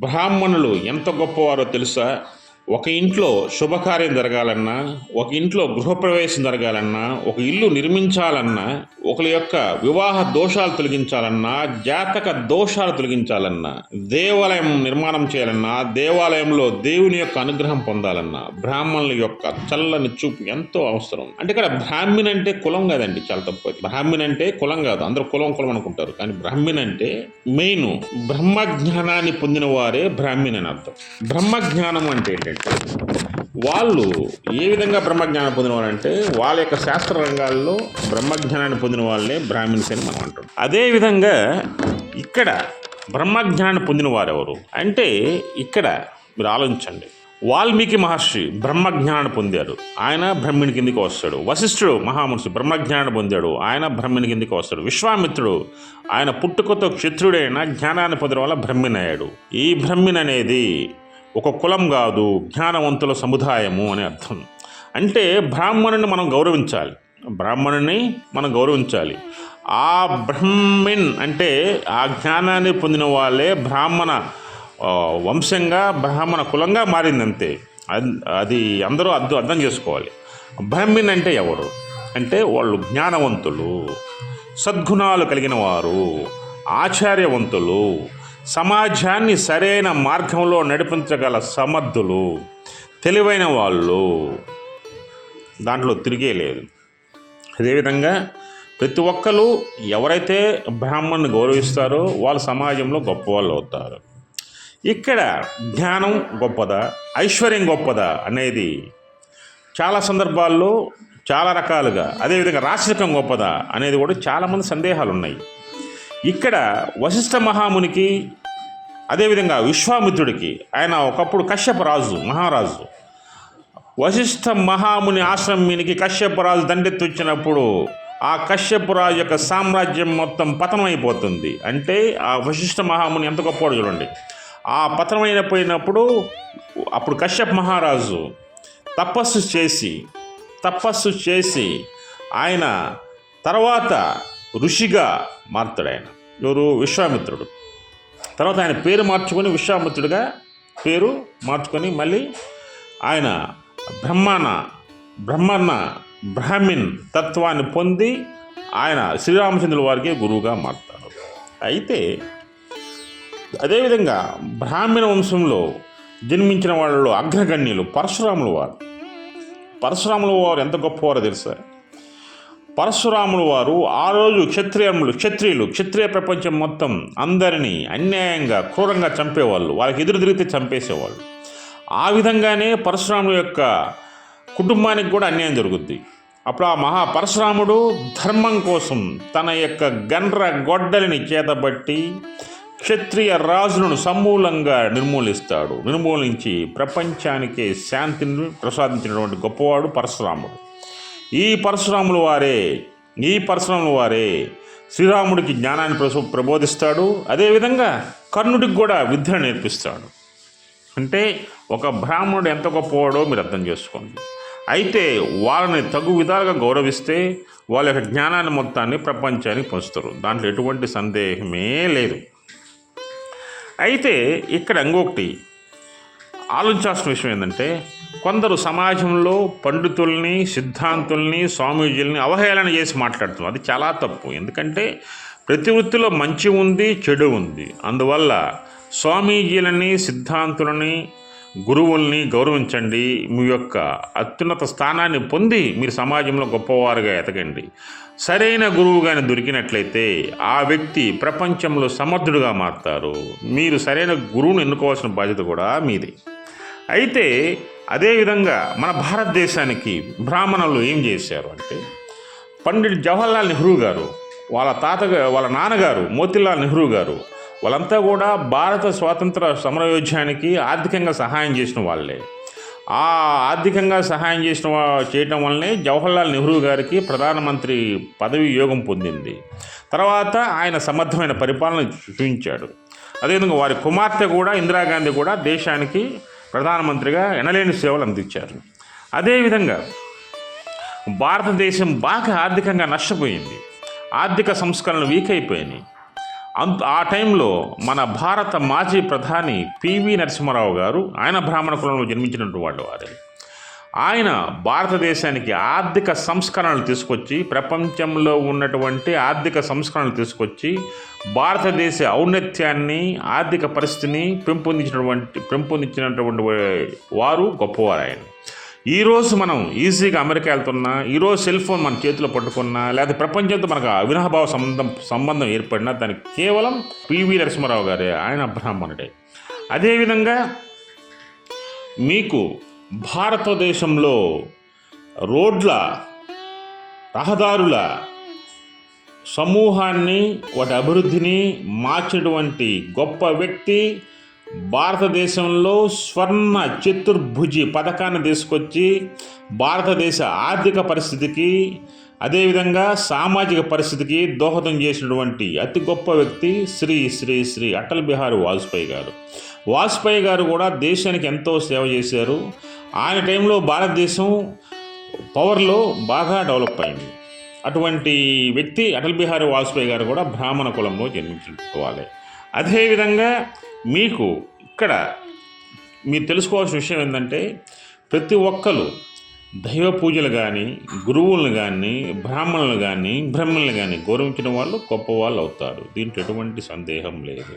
బ్రాహ్మణులు ఎంత గొప్పవారో తెలుసా? ఒక ఇంట్లో శుభకార్యం జరగాలన్నా, ఒక ఇంట్లో గృహప్రవేశం జరగాలన్నా, ఒక ఇల్లు నిర్మించాలన్నా, ఒకరి యొక్క వివాహ దోషాలు తొలగించాలన్నా, జాతక దోషాలు తొలగించాలన్నా, దేవాలయం నిర్మాణం చేయాలన్నా, దేవాలయంలో దేవుని యొక్క అనుగ్రహం పొందాలన్నా బ్రాహ్మణుల యొక్క చల్లని చూపు ఎంతో అవసరం. అంటే ఇక్కడ బ్రాహ్మణ్ అంటే కులం కాదండి, చాలా తప్పు. బ్రాహ్మణ్ అంటే కులం కాదు, అందరూ కులం కులం అనుకుంటారు. కానీ బ్రాహ్మణ్ అంటే మెయిన్ బ్రహ్మజ్ఞానాన్ని పొందిన వారే బ్రాహ్మణ్ అని అర్థం. బ్రహ్మజ్ఞానం అంటే ఏంటంటే వాళ్ళు ఏ విధంగా బ్రహ్మజ్ఞానం పొందిన వారంటే వాళ్ళ యొక్క శాస్త్ర రంగాల్లో బ్రహ్మజ్ఞానాన్ని పొందిన వాళ్ళే బ్రాహ్మిన్స్ అని మనం అంటాం. అదేవిధంగా ఇక్కడ బ్రహ్మజ్ఞానాన్ని పొందిన వారెవరు అంటే ఇక్కడ మీరు ఆలోచించండి. వాల్మీకి మహర్షి బ్రహ్మజ్ఞానాన్ని పొందాడు, ఆయన బ్రహ్మిణి కిందికి వస్తాడు. వశిష్ఠుడు మహామహర్షి బ్రహ్మజ్ఞానాన్ని పొందాడు, ఆయన బ్రహ్మిణి కిందికి వస్తాడు. విశ్వామిత్రుడు ఆయన పుట్టుకతో క్షత్రుడైన జ్ఞానాన్ని పొందడం వల్ల బ్రహ్మిణి అయ్యాడు. ఈ బ్రహ్మిణి అనేది ఒక కులం కాదు, జ్ఞానవంతుల సముదాయము అని అర్థం. అంటే బ్రాహ్మణుని మనం గౌరవించాలి, ఆ బ్రహ్మిన్ అంటే ఆ జ్ఞానాన్ని పొందిన వాళ్ళే బ్రాహ్మణ వంశంగా బ్రాహ్మణ కులంగా మారిందంతే. అది అందరూ అర్థం చేసుకోవాలి. బ్రాహ్మిన్ అంటే ఎవరు అంటే వాళ్ళు జ్ఞానవంతులు, సద్గుణాలు కలిగిన వారు, ఆచార్యవంతులు, సమాజాన్ని సరైన మార్గంలో నడిపించగల సమర్థులు, తెలివైన వాళ్ళు, దాంట్లో తిరిగే లేదు. అదేవిధంగా ప్రతి ఒక్కరు ఎవరైతే బ్రాహ్మణ్ణి గౌరవిస్తారో వాళ్ళు సమాజంలో గొప్పవాళ్ళు అవుతారు. ఇక్కడ జ్ఞానం గొప్పదా, ఐశ్వర్యం గొప్పదా అనేది చాలా సందర్భాల్లో చాలా రకాలుగా, అదేవిధంగా రాచరికం గొప్పదా అనేది కూడా చాలామంది సందేహాలు ఉన్నాయి. ఇక్కడ వశిష్ఠ మహామునికి, అదేవిధంగా విశ్వామిత్రుడికి, ఆయన ఒకప్పుడు కశ్యప రాజు మహారాజు, వశిష్ఠ మహాముని ఆశ్రమానికి కశ్యప రాజు దండెత్తి వచ్చినప్పుడు ఆ కశ్యప రాజు యొక్క సామ్రాజ్యం మొత్తం పతనం అయిపోతుంది. అంటే ఆ వశిష్ఠ మహాముని ఎంత గొప్పవాడు చూడండి. ఆ పతనమైపోయినప్పుడు అప్పుడు కశ్యప మహారాజు తపస్సు చేసి ఆయన తర్వాత ఋషిగా మారుతాడు. ఆయన ఎవరు? విశ్వామిత్రుడు. తర్వాత ఆయన పేరు మార్చుకొని విశ్వామిత్రుడిగా పేరు మార్చుకొని మళ్ళీ ఆయన బ్రాహ్మిన్ తత్వాన్ని పొంది ఆయన శ్రీరామచంద్రుల వారికి గురువుగా మారుతారు. అయితే అదేవిధంగా బ్రాహ్మణ వంశంలో జన్మించిన వాళ్ళలో అగ్రగణ్యులు పరశురాముల వారు ఎంత గొప్పవారో తెలుసా? పరశురాముల వారు ఆ రోజు క్షత్రియ ప్రపంచం మొత్తం అందరినీ అన్యాయంగా క్రూరంగా చంపేవాళ్ళు, వాళ్ళకి ఎదురు తిరిగితే చంపేసేవాళ్ళు. ఆ విధంగానే పరశురాముల యొక్క కుటుంబానికి కూడా అన్యాయం జరుగుద్ది. అప్పుడు ఆ పరశురాముడు ధర్మం కోసం తన యొక్క గొడ్డలిని చేతబట్టి క్షత్రియ రాజులను సమూలంగా నిర్మూలించి ప్రపంచానికే శాంతిని ప్రసాదించినటువంటి గొప్పవాడు పరశురాముడు. ఈ పరశురాముల వారే శ్రీరాముడికి జ్ఞానాన్ని ప్రబోధిస్తాడు. అదేవిధంగా కర్ణుడికి కూడా విద్యను నేర్పిస్తాడు. అంటే ఒక బ్రాహ్మణుడు ఎంత గొప్పవాడో మీరు అర్థం చేసుకోండి. అయితే వాళ్ళని తగు విధాలుగా గౌరవిస్తే వాళ్ళ యొక్క జ్ఞానాన్ని మొత్తాన్ని ప్రపంచానికి పంచుతారు, దాంట్లో ఎటువంటి సందేహమే లేదు. అయితే ఇక్కడ ఇంకొకటి ఆలోచించాల్సిన విషయం ఏంటంటే, కొందరు సమాజంలో పండితుల్ని, సిద్ధాంతుల్ని, స్వామీజీల్ని అవహేళన చేసి మాట్లాడుతున్నారు. అది చాలా తప్పు. ఎందుకంటే ప్రతి వృత్తిలో మంచి ఉంది, చెడు ఉంది. అందువల్ల స్వామీజీలని, సిద్ధాంతులని, గురువుల్ని గౌరవించండి. మీ యొక్క అత్యున్నత స్థానాన్ని పొంది మీరు సమాజంలో గొప్పవారుగా ఎదగండి. సరైన గురువు కానీ దొరికినట్లయితే ఆ వ్యక్తి ప్రపంచంలో సమర్థుడుగా మారుతారు. మీరు సరైన గురువును ఎన్నుకోవాల్సిన బాధ్యత కూడా మీదే. అయితే అదేవిధంగా మన భారతదేశానికి బ్రాహ్మణులు ఏం చేశారు అంటే, పండిట్ జవహర్లాల్ నెహ్రూ గారు, వాళ్ళ నాన్నగారు మోతీలాల్ నెహ్రూ గారు, వాళ్ళంతా కూడా భారత స్వాతంత్ర సమరయోధ్యానికి ఆర్థికంగా సహాయం చేసిన వాళ్ళే. ఆ ఆర్థికంగా సహాయం చేయటం వల్లనే జవహర్లాల్ నెహ్రూ గారికి ప్రధానమంత్రి పదవి యోగం పొందింది. తర్వాత ఆయన సమర్థమైన పరిపాలన చూపించాడు. అదేవిధంగా వారి కుమార్తె కూడా ఇందిరాగాంధీ కూడా దేశానికి ప్రధానమంత్రిగా ఎనలేని సేవలు అందించారు. అదేవిధంగా భారతదేశం బాగా ఆర్థికంగా నష్టపోయింది, ఆర్థిక సంస్కరణలు వీక్ అయిపోయినాయి. ఆ టైంలో మన భారత మాజీ ప్రధాని పివి నరసింహారావు గారు, ఆయన బ్రాహ్మణ కులంలో జన్మించినటువంటి వాళ్ళు వారే. ఆయన భారతదేశానికి ఆర్థిక సంస్కరణలు తీసుకొచ్చి, ప్రపంచంలో ఉన్నటువంటి ఆర్థిక సంస్కరణలు తీసుకొచ్చి భారతదేశ ఔన్నత్యాన్ని, ఆర్థిక పరిస్థితిని పెంపొందించినటువంటి వారు గొప్పవారు ఆయన. ఈరోజు మనం ఈజీగా అమెరికా వెళ్తున్నా, ఈరోజు సెల్ ఫోన్ మన చేతిలో పట్టుకున్నా, లేదా ప్రపంచంతో మనకు అవినాభావ సంబంధం ఏర్పడినా దానికి కేవలం పివి నరసింహారావు గారే, ఆయన బ్రాహ్మణుడే. అదేవిధంగా మీకు భారతదేశంలో రోడ్ల, రహదారుల సమూహాన్ని, వాటి అభివృద్ధిని మార్చినటువంటి గొప్ప వ్యక్తి, భారతదేశంలో స్వర్ణ చతుర్భుజి పథకాన్ని తీసుకొచ్చి భారతదేశ ఆర్థిక పరిస్థితికి, అదేవిధంగా సామాజిక పరిస్థితికి దోహదం చేసినటువంటి అతి గొప్ప వ్యక్తి శ్రీ శ్రీ శ్రీ అటల్ బిహారీ వాజ్పేయి గారు. వాజ్పేయి గారు కూడా దేశానికి ఎంతో సేవ చేశారు. ఆయన టైంలో భారతదేశం పవర్లో బాగా డెవలప్ అయింది. అటువంటి వ్యక్తి అటల్ బిహారీ వాజ్పేయి గారు కూడా బ్రాహ్మణ కులంలో జన్మించుకోవాలి. అదేవిధంగా మీకు ఇక్కడ మీరు తెలుసుకోవాల్సిన విషయం ఏంటంటే, ప్రతి ఒక్కరు దైవ పూజలు కానీ, గురువులను కానీ, బ్రాహ్మణులు కానీ, బ్రహ్మణులు కానీ గౌరవించిన వాళ్ళు గొప్ప వాళ్ళు అవుతారు. దీంట్లో ఎటువంటి సందేహం లేదు.